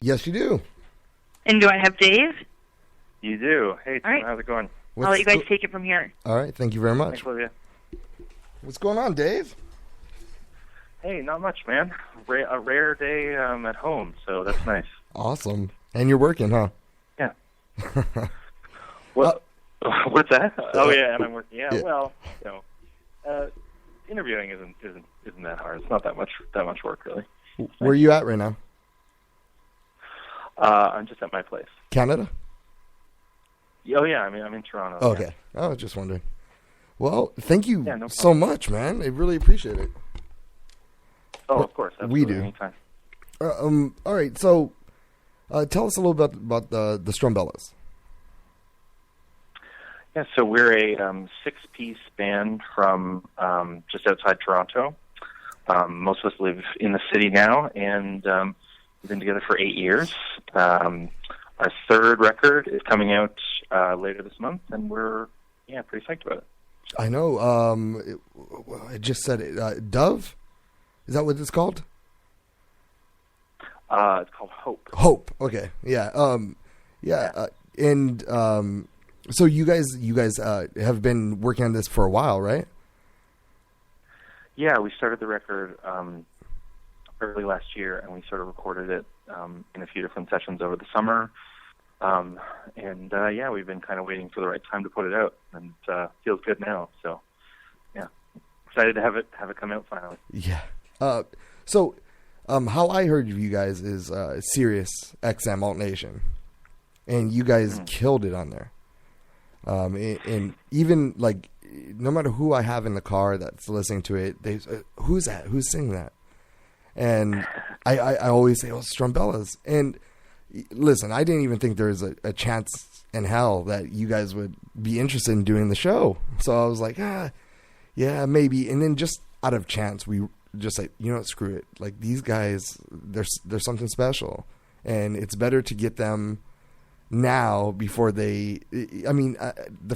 Yes, you do. And do I have Dave? You do. Hey, All right. how's it going? I'll let you guys take it from here. All right, thank you very much. Thanks, Olivia. What's going on, Dave? Hey, not much, man. A rare day at home, so that's nice. Awesome. And you're working, huh? Yeah. What? What's that? Oh yeah, and I'm working. Yeah. Well, interviewing isn't that hard. It's not that much work, really. Where are you at right now? I'm just at my place. Canada? Oh yeah, I'm in Toronto. Oh, okay. Yeah. I was just wondering. Well, thank you no so much, man. I really appreciate it. Oh, of course. Absolutely. We do. Anytime. All right. So, tell us a little bit about the Strumbellas. Yeah, so we're a 6-piece band from just outside Toronto. Most of us live in the city now, and we've been together for 8 years. Our third record is coming out later this month, and we're pretty psyched about it. I know. I just said it. Dove? Is that what it's called? It's called Hope. Hope. Okay. Yeah. So you guys have been working on this for a while, right? Yeah, we started the record early last year, and we sort of recorded it in a few different sessions over the summer. We've been kind of waiting for the right time to put it out, and feels good now. So, yeah, excited to have it come out finally. Yeah. How I heard of you guys is Sirius XM Alt Nation, and you guys killed it on there. And even like, no matter who I have in the car that's listening to it, they who's that? Who's singing that? And I always say, "Oh, Strumbellas." And listen, I didn't even think there was a chance in hell that you guys would be interested in doing the show. So I was like, yeah, maybe. And then just out of chance, we just like, screw it. Like, these guys, there's something special, and it's better to get them now before the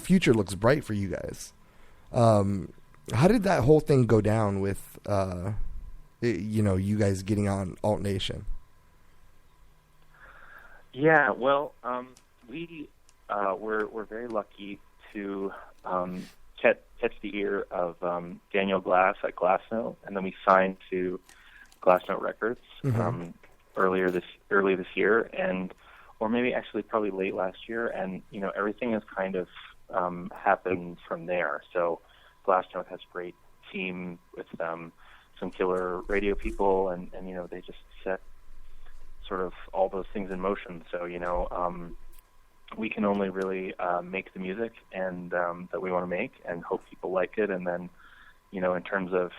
future looks bright for you guys. How did that whole thing go down with, you guys getting on Alt Nation? Yeah, well, we're very lucky to catch the ear of Daniel Glass at Glassnote, and then we signed to Glassnote Records early this year, or maybe actually probably late last year, and everything has kind of happened from there. So Glassnote has a great team with some killer radio people, and they just set sort of all those things in motion. So we can only really make the music and that we want to make, and hope people like it. And then in terms of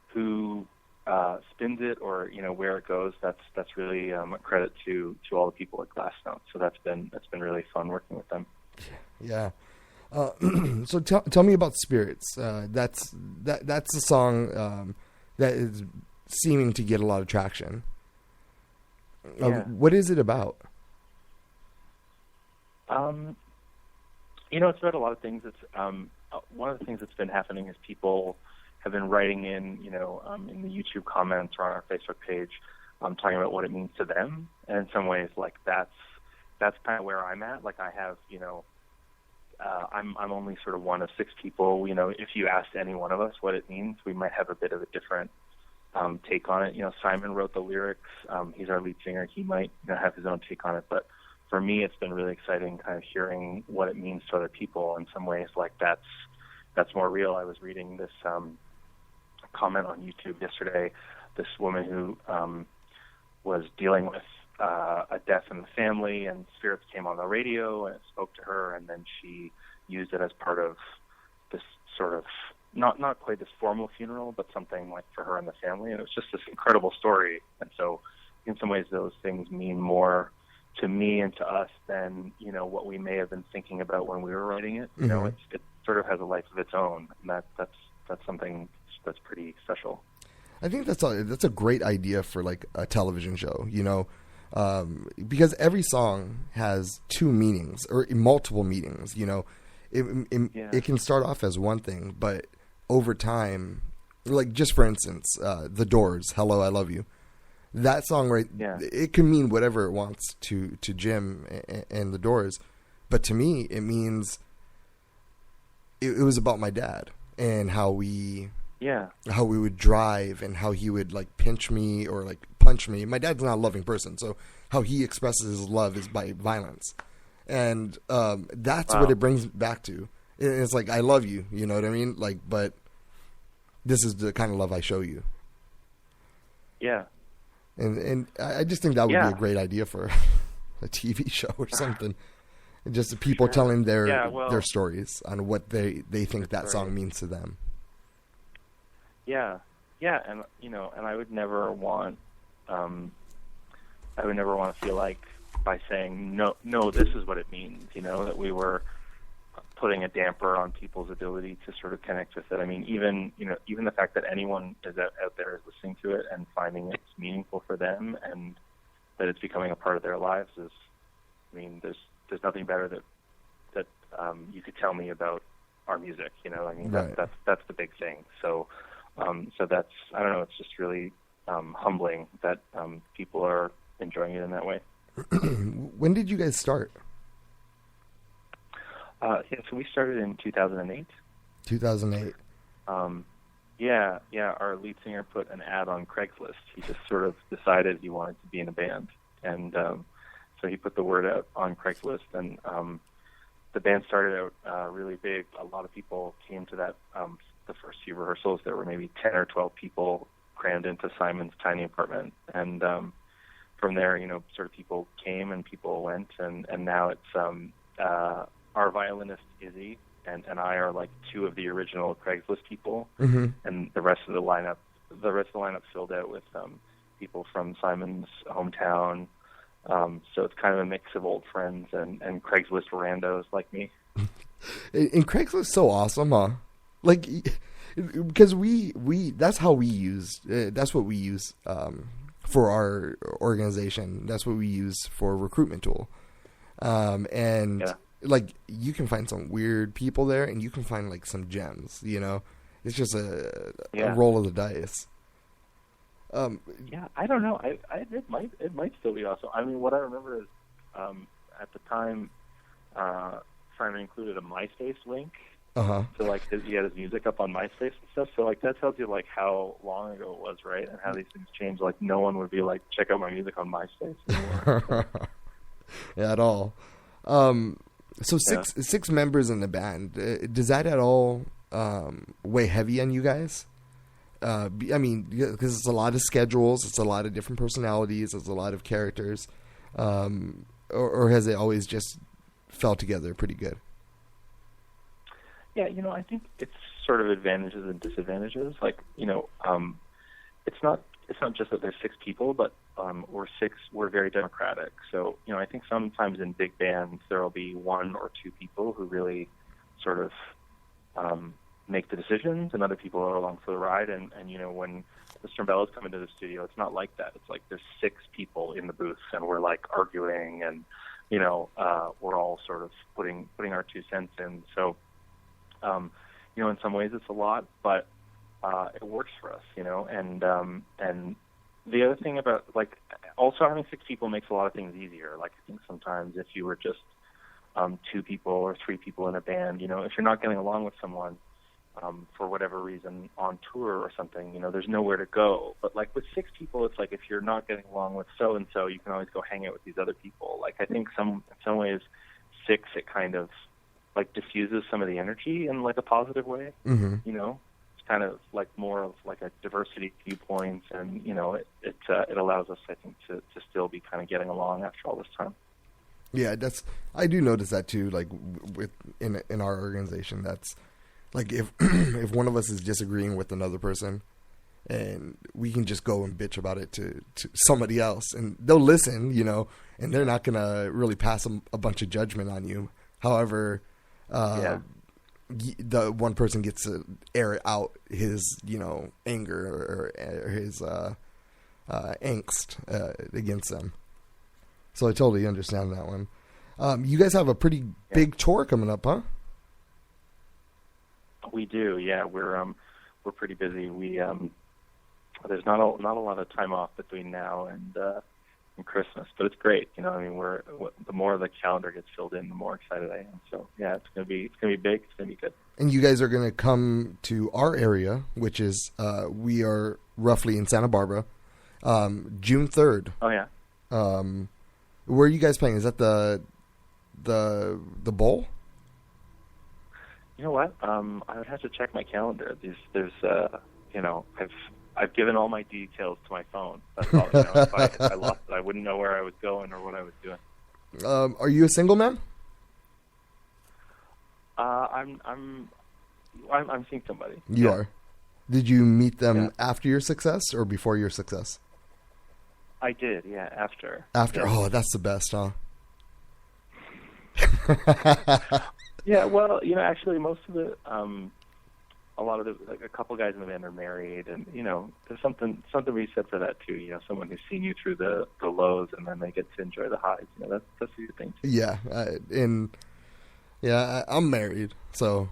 who spins it or where it goes, that's really a credit to all the people at Glassnote. So that's been really fun working with them. Yeah. So tell me about Spirits. That's a song that is seeming to get a lot of traction. What is it about? It's about a lot of things. It's one of the things that's been happening is people have been writing in the YouTube comments or on our Facebook page, talking about what it means to them. And in some ways, like that's kind of where I'm at. Like I have, I'm only sort of one of 6 people. If you asked any one of us what it means, we might have a bit of a different take on it. Simon wrote the lyrics. He's our lead singer. He might have his own take on it, but for me, it's been really exciting kind of hearing what it means to other people. In some ways, like that's more real. I was reading this comment on YouTube yesterday. This woman who was dealing with a death in the family, and Spirits came on the radio and it spoke to her, and then she used it as part of this sort of not quite this formal funeral, but something like for her and the family. And it was just this incredible story. And so in some ways, those things mean more to me and to us than what we may have been thinking about when we were writing it. It sort of has a life of its own, and that's something that's pretty special. I think that's a great idea for like a television show, because every song has 2 meanings or multiple meanings. It can start off as one thing, but over time, like just for instance, The Doors, "Hello, I Love You." that song, right? Yeah. It can mean whatever it wants to Jim and the Doors, but to me, it means it was about my dad and how we would drive and how he would like pinch me or like punch me. My dad's not a loving person, so how he expresses his love is by violence, and that's what it brings back to. It's like, I love you, you know what I mean? Like, but this is the kind of love I show you. Yeah. And I just think that would be a great idea for a TV show or something. And just the people telling their stories on what they think that song means to them. Yeah. Yeah, and and I would never want to feel like by saying no, this is what it means, that we were putting a damper on people's ability to sort of connect with it. I mean, even the fact that anyone is out there is listening to it and finding it's meaningful for them and that it's becoming a part of their lives is, I mean, there's nothing better that you could tell me about our music. I mean, right. that's the big thing. So that's, I don't know, it's just really humbling that people are enjoying it in that way. When did you guys start? So we started in 2008. 2008. Our lead singer put an ad on Craigslist. He just sort of decided he wanted to be in a band, and so he put the word out on Craigslist, and the band started out really big. A lot of people came to that. The first few rehearsals, there were maybe 10 or 12 people crammed into Simon's tiny apartment, and from there, sort of people came and people went, and now it's our violinist Izzy and I are like two of the original Craigslist people, and the rest of the lineup filled out with people from Simon's hometown. So it's kind of a mix of old friends and Craigslist randos like me. And Craigslist's so awesome, huh? Like, because we that's how we use that's what we use for our organization. That's what we use for a recruitment tool, and. Yeah. Like, you can find some weird people there, and you can find like some gems. It's just a roll of the dice. I don't know. It might still be awesome. I mean, what I remember is at the time, Simon included a MySpace link. So like he had his music up on MySpace and stuff. So like that tells you like how long ago it was, right? And how these things change. Like no one would be like, check out my music on MySpace anymore. Yeah, at all. So six members in the band. Does that at all weigh heavy on you guys? I mean, because it's a lot of schedules, it's a lot of different personalities, it's a lot of characters, or has it always just fell together pretty good? Yeah, I think it's sort of advantages and disadvantages. Like, it's not just that there's six people, but we're very democratic. So, I think sometimes in big bands there will be one or two people who really sort of make the decisions, and other people are along for the ride. And when the Strumbellas come into the studio, it's not like that. It's like there's six people in the booth, and we're like arguing, and we're all sort of putting our 2 cents in. So, in some ways it's a lot, but it works for us, and the other thing about, like, also having six people makes a lot of things easier. Like, I think sometimes if you were just two people or three people in a band, if you're not getting along with someone for whatever reason on tour or something, there's nowhere to go. But, like, with six people, it's like if you're not getting along with so-and-so, you can always go hang out with these other people. Like, I think in some ways, six, it kind of, like, diffuses some of the energy in, like, a positive way, kind of like more of like a diversity viewpoint, and it allows us, I think, to still be kind of getting along after all this time. Yeah, I do notice that too. Like in our organization, that's like if if one of us is disagreeing with another person, and we can just go and bitch about it to somebody else, and they'll listen, and they're not gonna really pass a bunch of judgment on you. However, the one person gets to air out his, anger or his angst against them. So I totally understand that one. You guys have a pretty big tour coming up, huh? We do, yeah. We're pretty busy. We there's not a lot of time off between now and Christmas, but it's great. You know, I mean, the more the calendar gets filled in, the more excited I am. So yeah, it's gonna be big. It's gonna be good. And you guys are gonna come to our area, which is we are roughly in Santa Barbara, June 3rd. Oh yeah. Where are you guys playing? Is that the bowl? You know what? I would have to check my calendar. There's you know, I've given all my details to my phone. That's all. You know, if I lost it, I wouldn't know where I was going or what I was doing. Are you a single man? I'm seeing somebody. You are. Did you meet them after your success or before your success? I did. Yeah, after. After. Yeah. Oh, that's the best, huh? Yeah. Well, you know, actually, most of the a lot of a couple guys in the band are married, and you know, there's something to be said for that too. You know, someone who's seen you through the lows, and then they get to enjoy the highs. You know, that's a good thing too. Yeah, I'm married, so,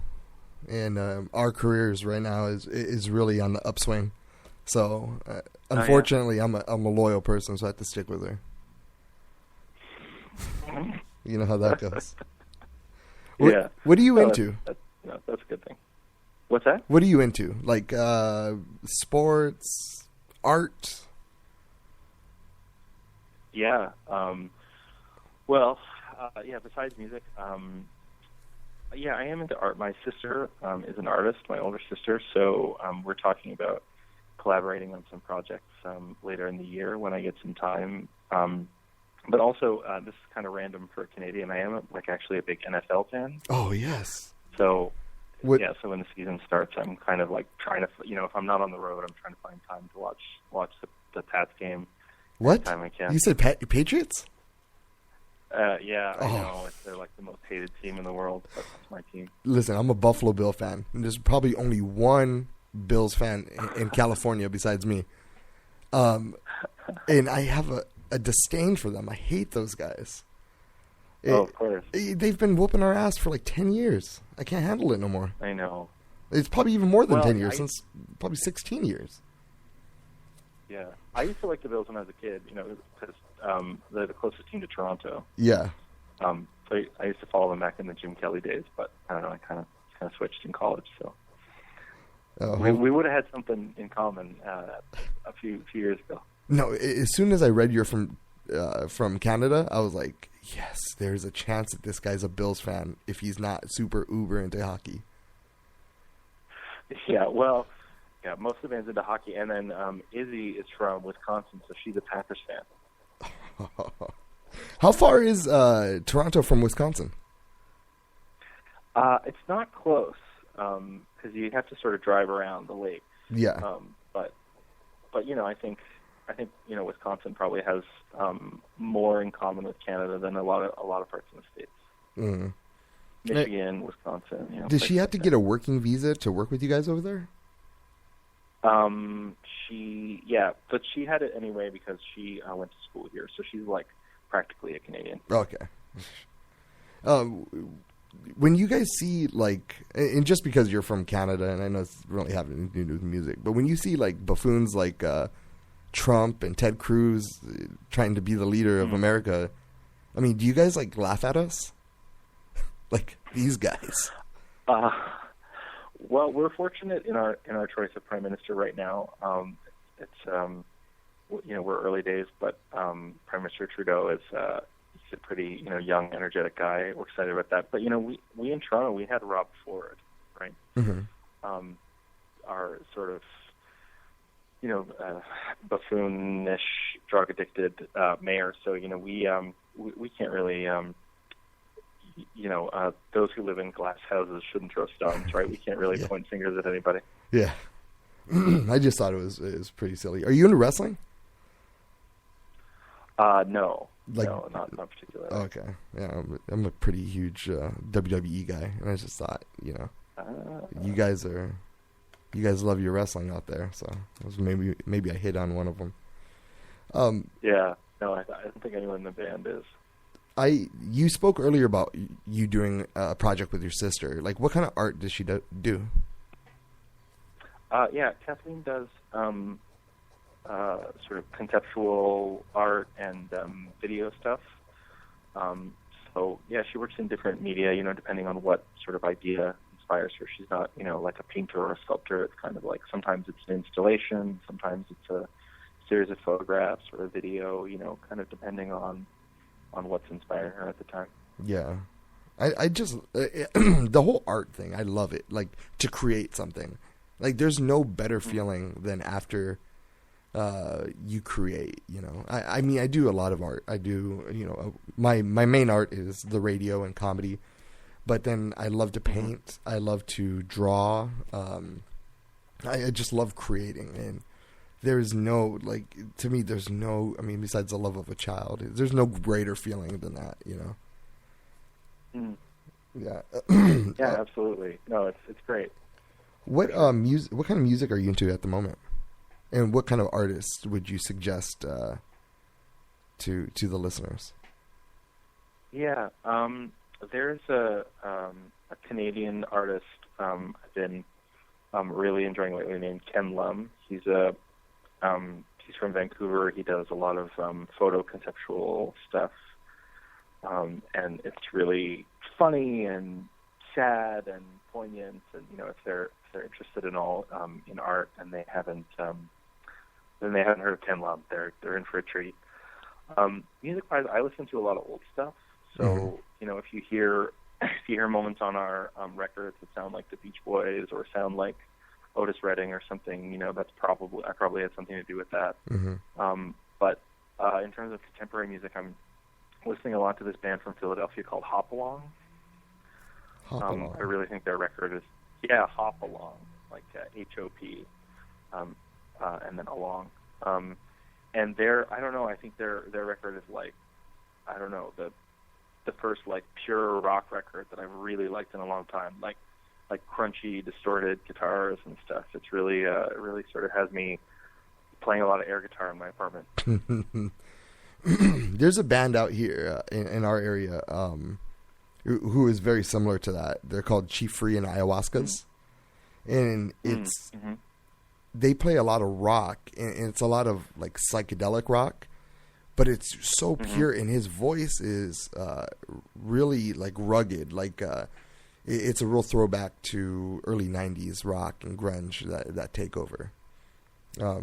and our careers right now is really on the upswing. So, unfortunately, I'm a loyal person, so I have to stick with her. You know how that goes. What are you into? That's a good thing. What's that? What are you into? Like sports, art? Yeah. Besides music, I am into art. My sister is an artist, my older sister, so we're talking about collaborating on some projects later in the year when I get some time. But also, this is kind of random for a Canadian. I am actually a big NFL fan. Oh, yes. So, so when the season starts, I'm kind of like trying to, you know, if I'm not on the road, I'm trying to find time to watch the Pats game. What? Time I can. You said Patriots? Yeah, I know. They're like the most hated team in the world. That's my team. Listen, I'm a Buffalo Bill fan. And there's probably only one Bills fan in California besides me. And I have a disdain for them. I hate those guys. Of course. They've been whooping our ass for like 10 years. I can't handle it no more. I know. It's probably even more than 10 years, since probably 16 years. Yeah. I used to like the Bills when I was a kid, you know, because they're the closest team to Toronto. Yeah. So I used to follow them back in the Jim Kelly days, but I don't know, I kind of switched in college, so. We would have had something in common a few years ago. No, as soon as I read you're from Canada, I was like, yes, there's a chance that this guy's a Bills fan if he's not super uber into hockey. Yeah, well, most of the band's into hockey, and then Izzy is from Wisconsin, so she's a Packers fan. How far is Toronto from Wisconsin? It's not close, because you have to sort of drive around the lake. Yeah. But you know, I think you know, Wisconsin probably has more in common with Canada than a lot of parts of the states. Mm. Michigan, Wisconsin. You know, does she have to get a working visa to work with you guys over there? But she had it anyway because she went to school here, so she's like practically a Canadian. Okay. When you guys see, like, and just because you're from Canada, and I know it's really having anything to do with music, but when you see like buffoons like Trump and Ted Cruz trying to be the leader of America, I mean, do you guys like laugh at us? Like these guys? Well, we're fortunate in our choice of prime minister right now. It's you know, we're early days, but Prime Minister Trudeau is he's a pretty, you know, young, energetic guy. We're excited about that. But you know, we in Toronto, we had Rob Ford, right? Mm-hmm. Our sort of, you know, buffoonish, drug addicted mayor. So you know, we can't really. You know, those who live in glass houses shouldn't throw stones, right? We can't really point fingers at anybody. Yeah. I just thought it was pretty silly. Are you into wrestling? No. No, not particularly. Okay. Yeah, I'm a pretty huge WWE guy, and I just thought, you know, you guys love your wrestling out there, so maybe I hit on one of them. Yeah. No, I don't think anyone in the band is. You spoke earlier about you doing a project with your sister. Like, what kind of art does she do? Yeah, Kathleen does sort of conceptual art and video stuff. So yeah, she works in different media, depending on what sort of idea inspires her. She's not, like a painter or a sculptor. It's kind of like sometimes it's an installation, sometimes it's a series of photographs or a video, kind of depending on what's inspiring her at the time. Yeah. I just, the whole art thing, I love it. Like, to create something. Like, there's no better feeling than after you create, I mean, I do a lot of art. I do, my main art is the radio and comedy. But then I love to paint. I love to draw. I just love creating. And there's no, to me, besides the love of a child, there's no greater feeling than that, Yeah. Yeah, absolutely. No, it's great. What music? What kind of music are you into at the moment? And what kind of artists would you suggest to the listeners? Yeah, there's a Canadian artist I've been really enjoying lately named Ken Lum. He's from Vancouver. He does a lot of photo conceptual stuff, and it's really funny and sad and poignant. And if they're interested in all in art and they haven't heard of Ken Lum, they're in for a treat. Music-wise, I listen to a lot of old stuff. So if you hear moments on our records that sound like the Beach Boys or sound like Otis Redding or something, I probably had something to do with that. But in terms of contemporary music, I'm listening a lot to this band from Philadelphia called Hop Along. I really think their record is Hop Along, like HOP, and then along. And I think their record is the first pure rock record that I've really liked in a long time. Like crunchy, distorted guitars and stuff. It's really, it really sort of has me playing a lot of air guitar in my apartment. There's a band out here in our area who is very similar to that. They're called Chief Free and Ayahuascas, and it's they play a lot of rock, and it's a lot of psychedelic rock. But it's so pure, and his voice is really rugged. It's a real throwback to early '90s rock and grunge that take over.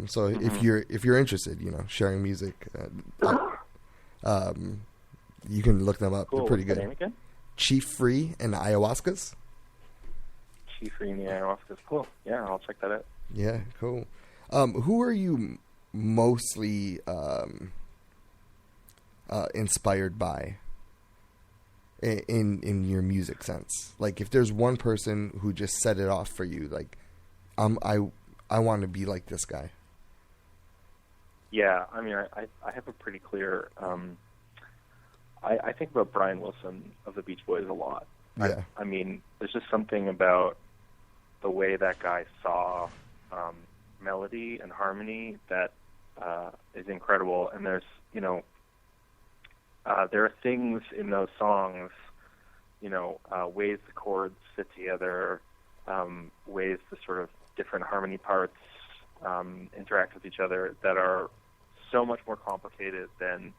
So if you're interested, sharing music, you can look them up. Cool. They're pretty good. What's the name again? Chief Free and the Ayahuascas. Chief Free and the Ayahuascas. Cool. Yeah, I'll check that out. Yeah, cool. Who are you mostly inspired by in your music sense? If there's one person who just set it off for you, I want to be like this guy. Yeah, I mean, I have a pretty clear. I think about Brian Wilson of the Beach Boys a lot. Yeah. I mean, there's just something about the way that guy saw melody and harmony that is incredible. And there's there are things in those songs, ways the chords fit together, ways the sort of different harmony parts interact with each other that are so much more complicated than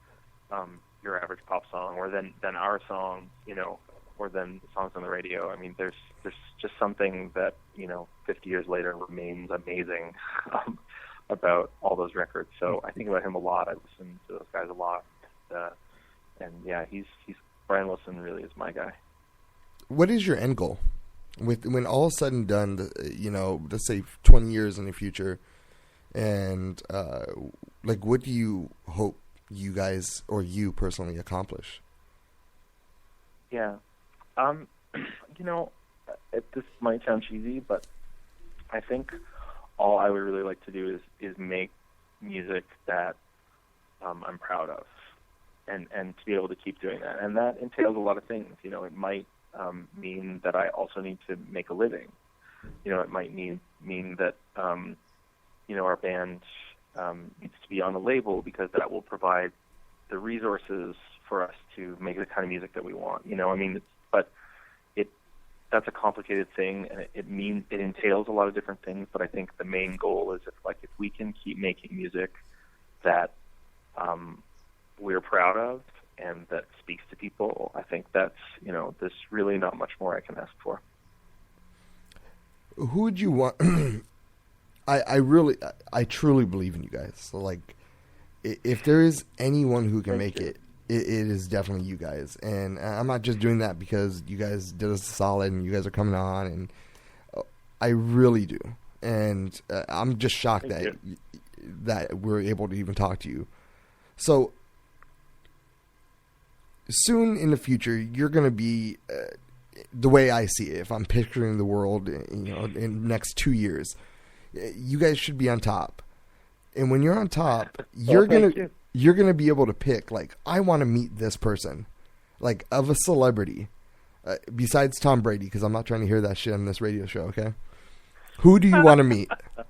your average pop song or than our song, or than songs on the radio. I mean, there's just something that, 50 years later remains amazing about all those records. So I think about him a lot. I listen to those guys a lot. And yeah, he's Brian Wilson really is my guy. What is your end goal? When all is said and done, let's say 20 years in the future, and what do you hope you guys or you personally accomplish? Yeah, this might sound cheesy, but I think all I would really like to do is make music that I'm proud of, and to be able to keep doing that, and that entails a lot of things. It might mean that I also need to make a living. It might mean that our band needs to be on a label because that will provide the resources for us to make the kind of music that we want. that's a complicated thing, and it entails a lot of different things. But I think the main goal is if we can keep making music that we're proud of and that speaks to people, I think that's, there's really not much more I can ask for. Who would you want? I truly believe in you guys. So, like, if there is anyone who can make it, it is definitely you guys. And I'm not just doing that because you guys did us solid and you guys are coming on, and I really do. And I'm just shocked that we're able to even talk to you. So soon in the future, you're going to be the way I see it. If I'm picturing the world, in the next 2 years, you guys should be on top. And when you're on top, you're gonna be able to pick, like, I want to meet this person, like, of a celebrity, besides Tom Brady, because I'm not trying to hear that shit on this radio show. Okay, who do you want to meet? That's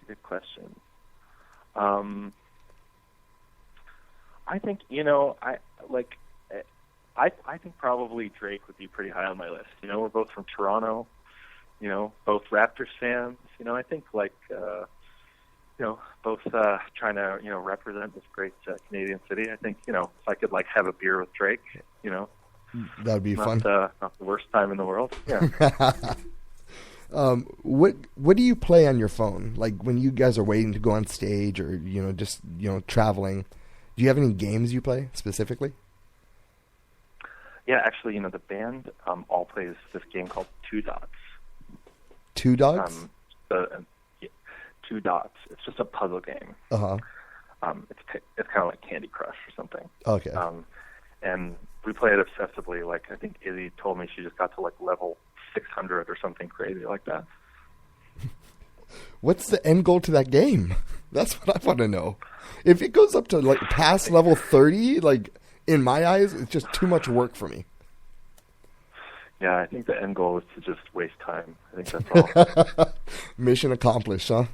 a good question. I think I think probably Drake would be pretty high on my list. We're both from Toronto, both Raptors fans. I think both trying to represent this great Canadian city. I think if I could have a beer with Drake, that'd be fun. Not the worst time in the world. Yeah. What do you play on your phone? Like when you guys are waiting to go on stage or just traveling? Do you have any games you play specifically? Yeah, actually, the band all plays this game called Two Dots. Two Dots? Two Dots. It's just a puzzle game. Uh-huh. It's kind of like Candy Crush or something. Okay. And we play it obsessively. I think Izzy told me she just got to level 600 or something crazy like that. What's the end goal to that game? That's what I want to know. If it goes up to past level 30, in my eyes, it's just too much work for me. Yeah, I think the end goal is to just waste time. I think that's all. Mission accomplished, huh?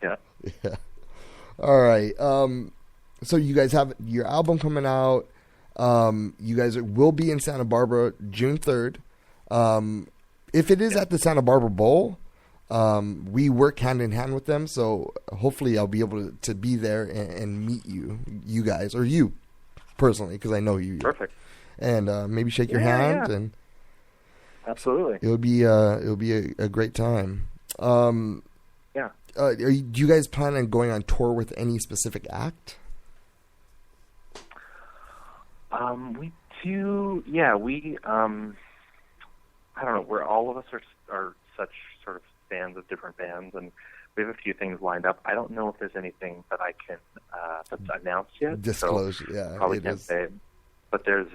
Yeah. Yeah. All right. So you guys have your album coming out. You guys will be in Santa Barbara June 3rd. If it is at the Santa Barbara Bowl, we work hand in hand with them. So hopefully I'll be able to be there and meet you guys, or you personally, because I know you. Perfect. And maybe shake your hand. Yeah. And absolutely. It'll be a great time. Yeah. Do you guys plan on going on tour with any specific act? We do. Yeah, we. I don't know. We're all of us are such sort of fans of different bands, and we have a few things lined up. I don't know if there's anything that I can that's announced yet. Disclose. So yeah. Probably can't say it. But there's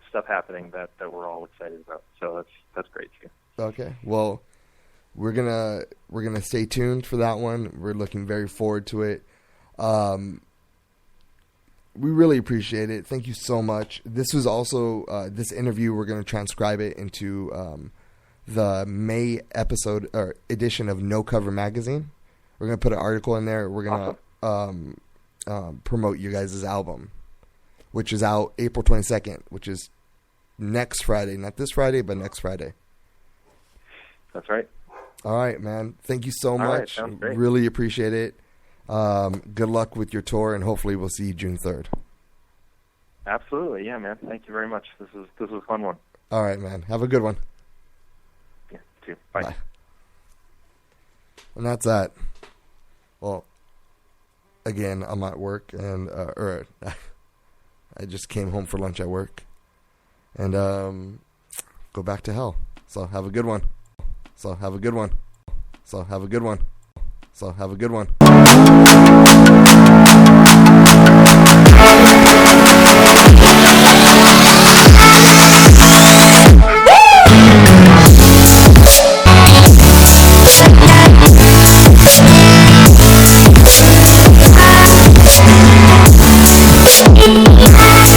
stuff happening that we're all excited about. So that's great too. Okay. Well, we're gonna stay tuned for that one. We're looking very forward to it. We really appreciate it. Thank you so much. This was also this interview. We're gonna transcribe it into the May episode or edition of No Cover Magazine. We're gonna put an article in there. We're gonna promote you guys' album, which is out April 22nd, which is next Friday. Not this Friday, but next Friday. That's right. All right, man. Thank you so much. Sounds great. Really appreciate it. Good luck with your tour, and hopefully we'll see you June 3rd. Absolutely. Yeah, man. Thank you very much. This was a fun one. All right, man. Have a good one. Yeah, you too. Bye. Bye. And that's that. Well, again, I'm at work, and I just came home for lunch at work, and go back to hell. So have a good one. So have a good one. So have a good one. So have a good one.